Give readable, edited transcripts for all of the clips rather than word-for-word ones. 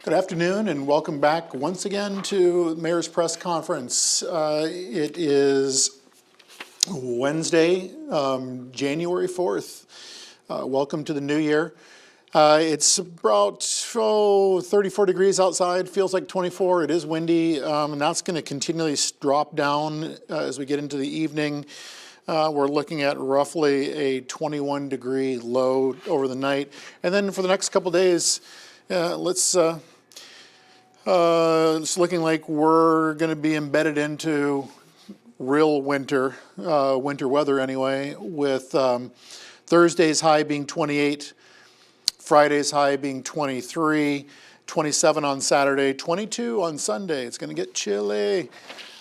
Good afternoon and welcome back once again to Mayor's Press Conference. It is Wednesday, January 4th. Welcome to the new year. It's about 34 degrees outside, feels like 24. It is windy, and that's going to continually drop down as we get into the evening. We're looking at roughly a 21 degree low over the night. And then for the next couple days, it's looking like we're going to be embedded into real winter weather anyway, with Thursday's high being 28, Friday's high being 23, 27 on Saturday, 22 on Sunday. It's going to get chilly.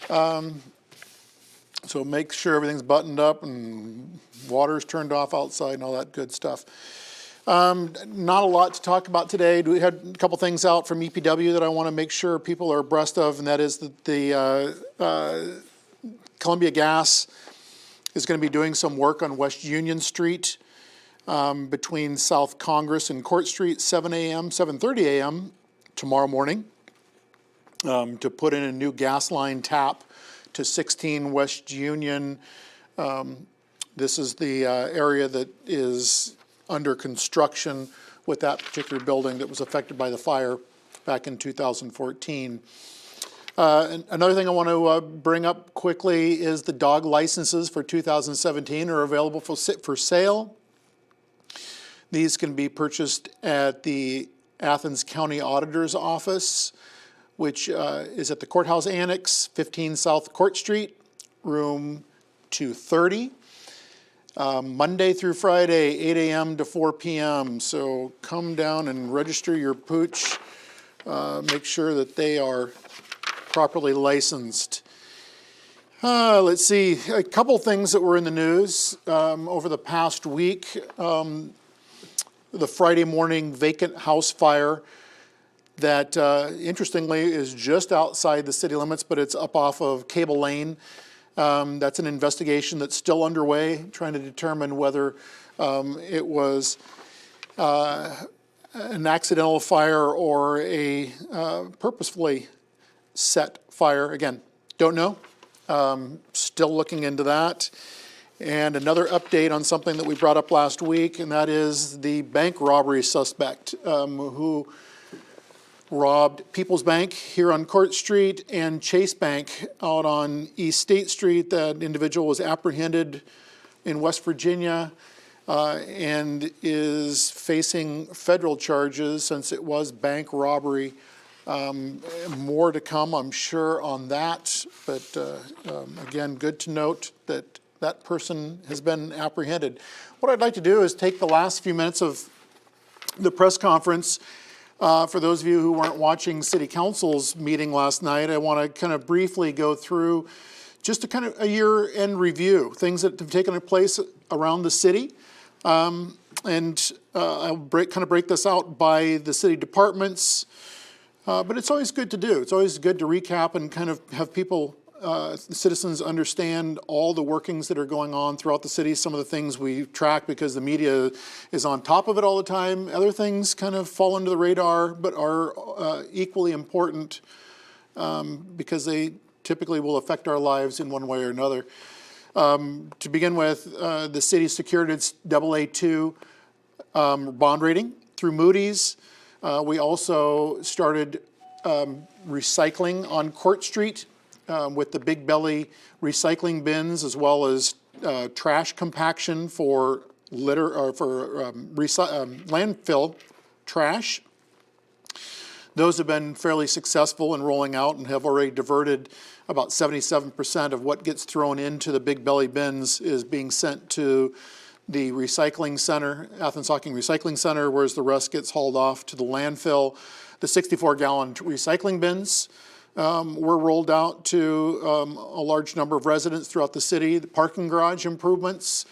So make sure everything's buttoned up and water's turned off outside and all that good stuff. Not a lot to talk about today. We had a couple things out from EPW that I want to make sure people are abreast of, and that is that the Columbia Gas is going to be doing some work on West Union Street between South Congress and Court Street, 7:30 a.m. tomorrow morning, to put in a new gas line tap to 16 West Union. This is the area that is under construction with that particular building that was affected by the fire back in 2014. Another thing I want to bring up quickly is the dog licenses for 2017 are available for sale. These can be purchased at the Athens County Auditor's Office, which is at the Courthouse Annex, 15 South Court Street, room 230. Monday through Friday, 8 a.m. to 4 p.m. So come down and register your pooch. Make sure that they are properly licensed. Let's see, a couple things that were in the news over the past week. The Friday morning vacant house fire that interestingly is just outside the city limits, but it's up off of Cable Lane. That's an investigation that's still underway, trying to determine whether it was an accidental fire or a purposefully set fire. Again, don't know. Still looking into that. And another update on something that we brought up last week, and that is the bank robbery suspect who robbed People's Bank here on Court Street and Chase Bank out on East State Street. That individual was apprehended in West Virginia and is facing federal charges since it was bank robbery. More to come, I'm sure, on that. But again, good to note that that person has been apprehended. What I'd like to do is take the last few minutes of the press conference. For those of you who weren't watching City Council's meeting last night, I want to kind of briefly go through just a kind of a year-end review, things that have taken place around the city. I'll kind of break this out by the city departments, but it's always good to do. It's always good to recap and kind of have people, citizens, understand all the workings that are going on throughout the city. Some of the things we track because the media is on top of it all the time. Other things kind of fall under the radar but are equally important because they typically will affect our lives in one way or another. To begin with, the city secured its AA2 bond rating through Moody's. We also started recycling on Court Street with the Big Belly recycling bins, as well as trash compaction for landfill trash. Those have been fairly successful in rolling out and have already diverted about 77% of what gets thrown into the Big Belly bins is being sent to the recycling center, Athens Hocking Recycling Center, whereas the rest gets hauled off to the landfill. The 64-gallon recycling bins were rolled out to a large number of residents throughout the city. The parking garage improvements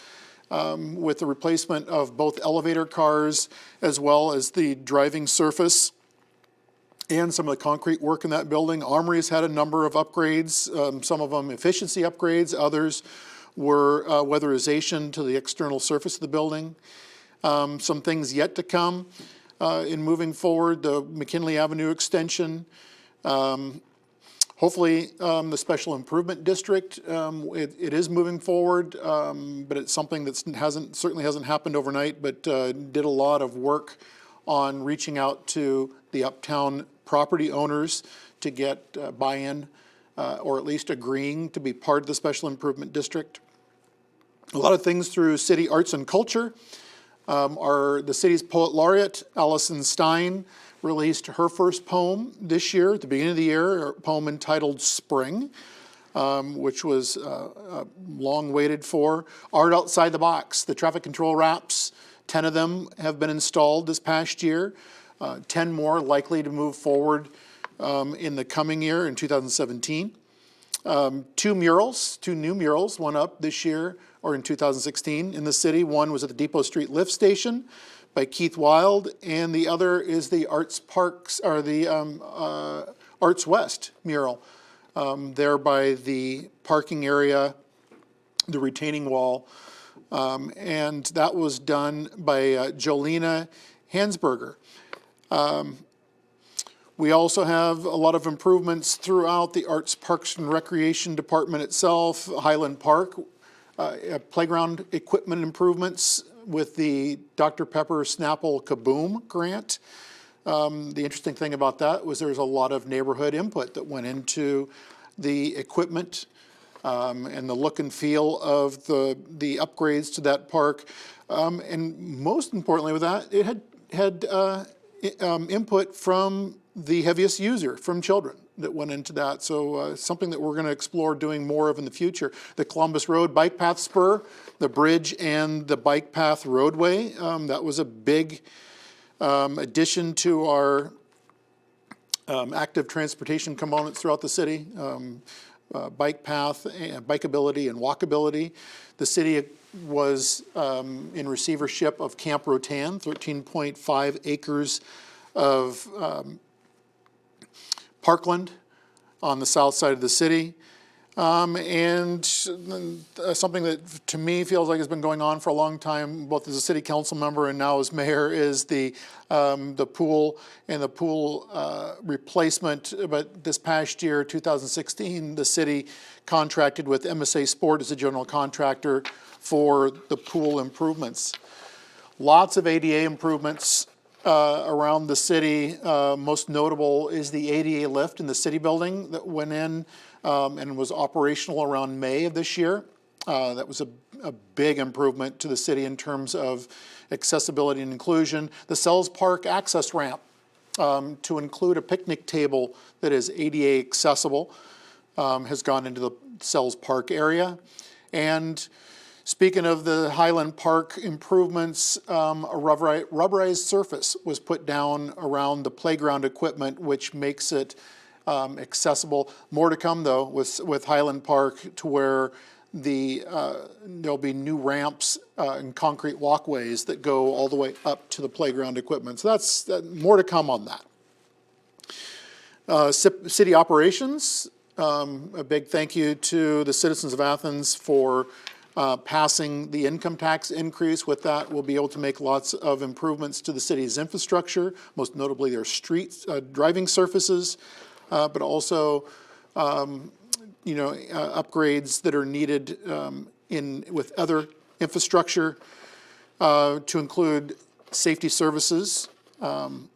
with the replacement of both elevator cars as well as the driving surface and some of the concrete work in that building. Armory's had a number of upgrades, some of them efficiency upgrades, others were weatherization to the external surface of the building. Some things yet to come. in moving forward, the McKinley Avenue extension. Hopefully, the Special Improvement District, it is moving forward, but it's something that certainly hasn't happened overnight, but did a lot of work on reaching out to the uptown property owners to get buy-in, or at least agreeing to be part of the Special Improvement District. A lot of things through City Arts and Culture. The city's poet laureate, Allison Stein, released her first poem this year, at the beginning of the year, a poem entitled Spring, which was long waited for. Art Outside the Box, the traffic control wraps, 10 of them have been installed this past year, 10 more likely to move forward in the coming year in 2017. Two new murals, one up this year or in 2016 in the city. One was at the Depot Street lift station by Keith Wild, and the other is the Arts West mural there by the parking area, the retaining wall, and that was done by Jolena Hansberger. We also have a lot of improvements throughout the Arts, Parks, and Recreation Department itself. Highland Park, playground equipment improvements with the Dr. Pepper Snapple Kaboom grant. The interesting thing about that was there's a lot of neighborhood input that went into the equipment and the look and feel of the upgrades to that park. And most importantly with that, it had input from the heaviest user, from children, that went into that. So something that we're going to explore doing more of in the future. The Columbus Road Bike Path Spur, the bridge and the bike path roadway, that was a big addition to our active transportation components throughout the city. Bike path, bikeability and walkability. The city was in receivership of Camp Rotan, 13.5 acres of parkland on the south side of the city. And something that to me feels like has been going on for a long time, both as a city council member and now as mayor, is the pool and the pool replacement. But this past year, 2016, the city contracted with MSA Sport as a general contractor for the pool improvements. Lots of ADA improvements around the city. Most notable is the ADA lift in the city building that went in and was operational around May of this year. That was a big improvement to the city in terms of accessibility and inclusion. The Sells Park access ramp to include a picnic table that is ADA accessible has gone into the Sells Park area. And speaking of the Highland Park improvements, a rubberized surface was put down around the playground equipment, which makes it accessible. More to come, though, with Highland Park, to where there'll be new ramps and concrete walkways that go all the way up to the playground equipment. So that's more to come on that. City operations, a big thank you to the citizens of Athens for passing the income tax increase. With that, we'll be able to make lots of improvements to the city's infrastructure, most notably their streets, driving surfaces, but also upgrades that are needed with other infrastructure to include safety services, some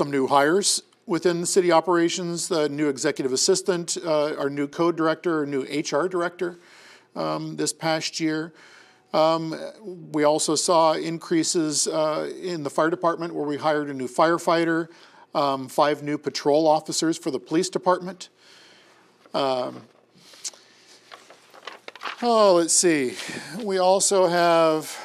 new hires within the city operations, the new executive assistant, our new code director, our new HR director this past year. We also saw increases in the fire department, where we hired a new firefighter, 5 new patrol officers for the police department. Let's see. We also have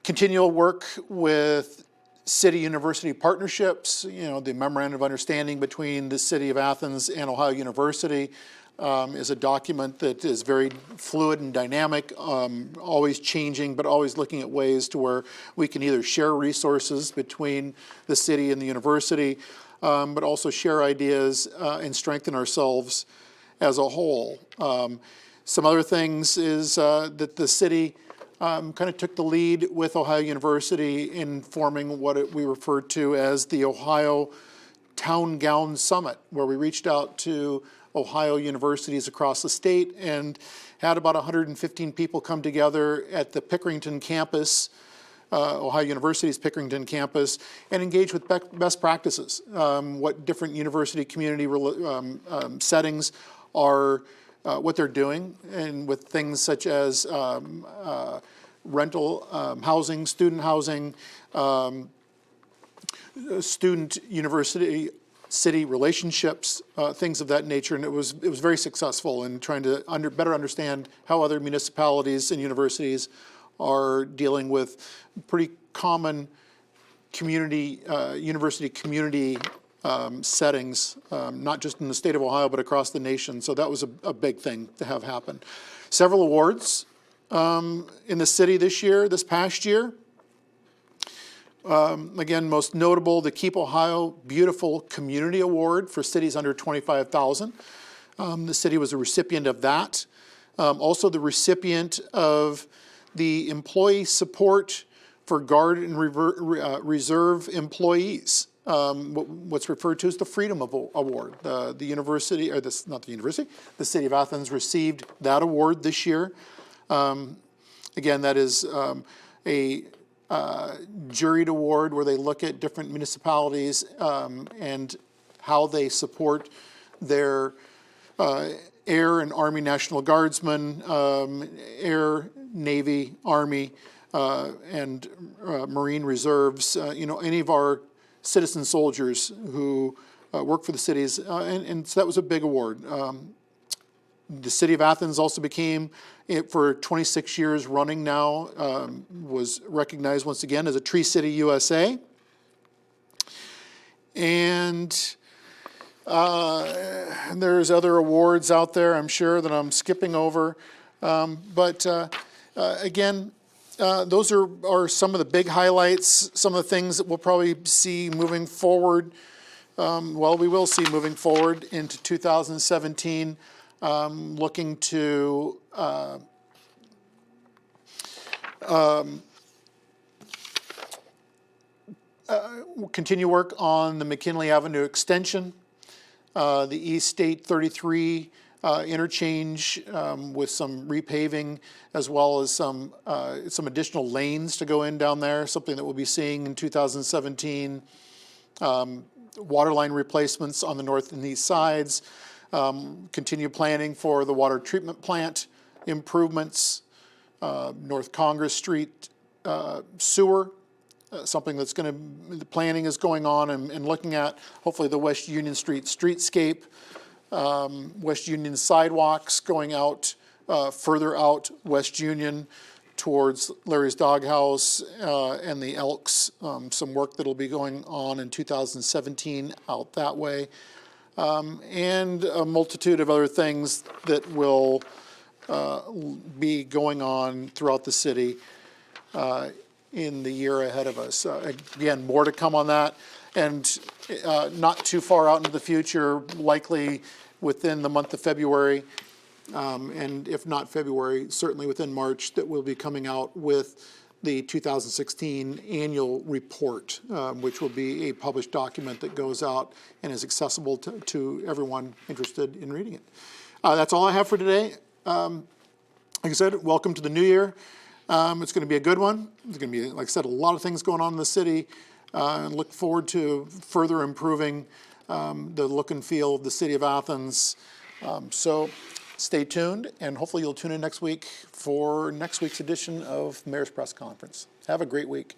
continual work with city-university partnerships. The Memorandum of Understanding between the City of Athens and Ohio University is a document that is very fluid and dynamic, always changing, but always looking at ways to where we can either share resources between the city and the university, but also share ideas and strengthen ourselves as a whole. Some other things is that the city kind of took the lead with Ohio University in forming what we refer to as the Ohio Town Gown Summit, where we reached out to Ohio universities across the state and had about 115 people come together at the Pickerington campus, Ohio University's Pickerington campus, and engage with best practices, what different university community settings are, what they're doing, and with things such as rental housing, student housing, student university city relationships, things of that nature, and it was very successful in trying to better understand how other municipalities and universities are dealing with pretty common community, university community settings, not just in the state of Ohio, but across the nation. So that was a big thing to have happen. Several awards in the city this past year. Again, most notable, the Keep Ohio Beautiful Community Award for cities under 25,000. The city was a recipient of that. Also the recipient of the Employee Support for Guard and Reserve Employees, what's referred to as the Freedom Award. The university, or this, not the university, the City of Athens received that award this year. Again, that is a juried award where they look at different municipalities and how they support their Air and Army National Guardsmen, Air, Navy, Army, and Marine Reserves, any of our citizen soldiers who work for the cities, and so that was a big award. The City of Athens also became, for 26 years running now, was recognized once again as a Tree City USA. And there's other awards out there, I'm sure, that I'm skipping over. But again, those are some of the big highlights, some of the things that we'll probably see moving forward. We will see moving forward into 2017. Looking to continue work on the McKinley Avenue extension, the East State 33 interchange with some repaving, as well as some additional lanes to go in down there, something that we'll be seeing in 2017. Water line replacements on the north and east sides. Continue planning for the water treatment plant improvements, North Congress Street sewer, something that's the planning is going on and looking at, hopefully the West Union Street streetscape, West Union sidewalks going out, further out West Union towards Larry's Doghouse and the Elks, some work that'll be going on in 2017 out that way. And a multitude of other things that will be going on throughout the city in the year ahead of us. Again, more to come on that, and not too far out into the future, likely within the month of February, and if not February, certainly within March, that we'll be coming out with the 2016 annual report, which will be a published document that goes out and is accessible to everyone interested in reading it. That's all I have for today. Like I said, welcome to the new year. It's going to be a good one. There's going to be, like I said, a lot of things going on in the city, and look forward to further improving the look and feel of the city of Athens. So stay tuned, and hopefully you'll tune in next week for next week's edition of Mayor's Press Conference. Have a great week.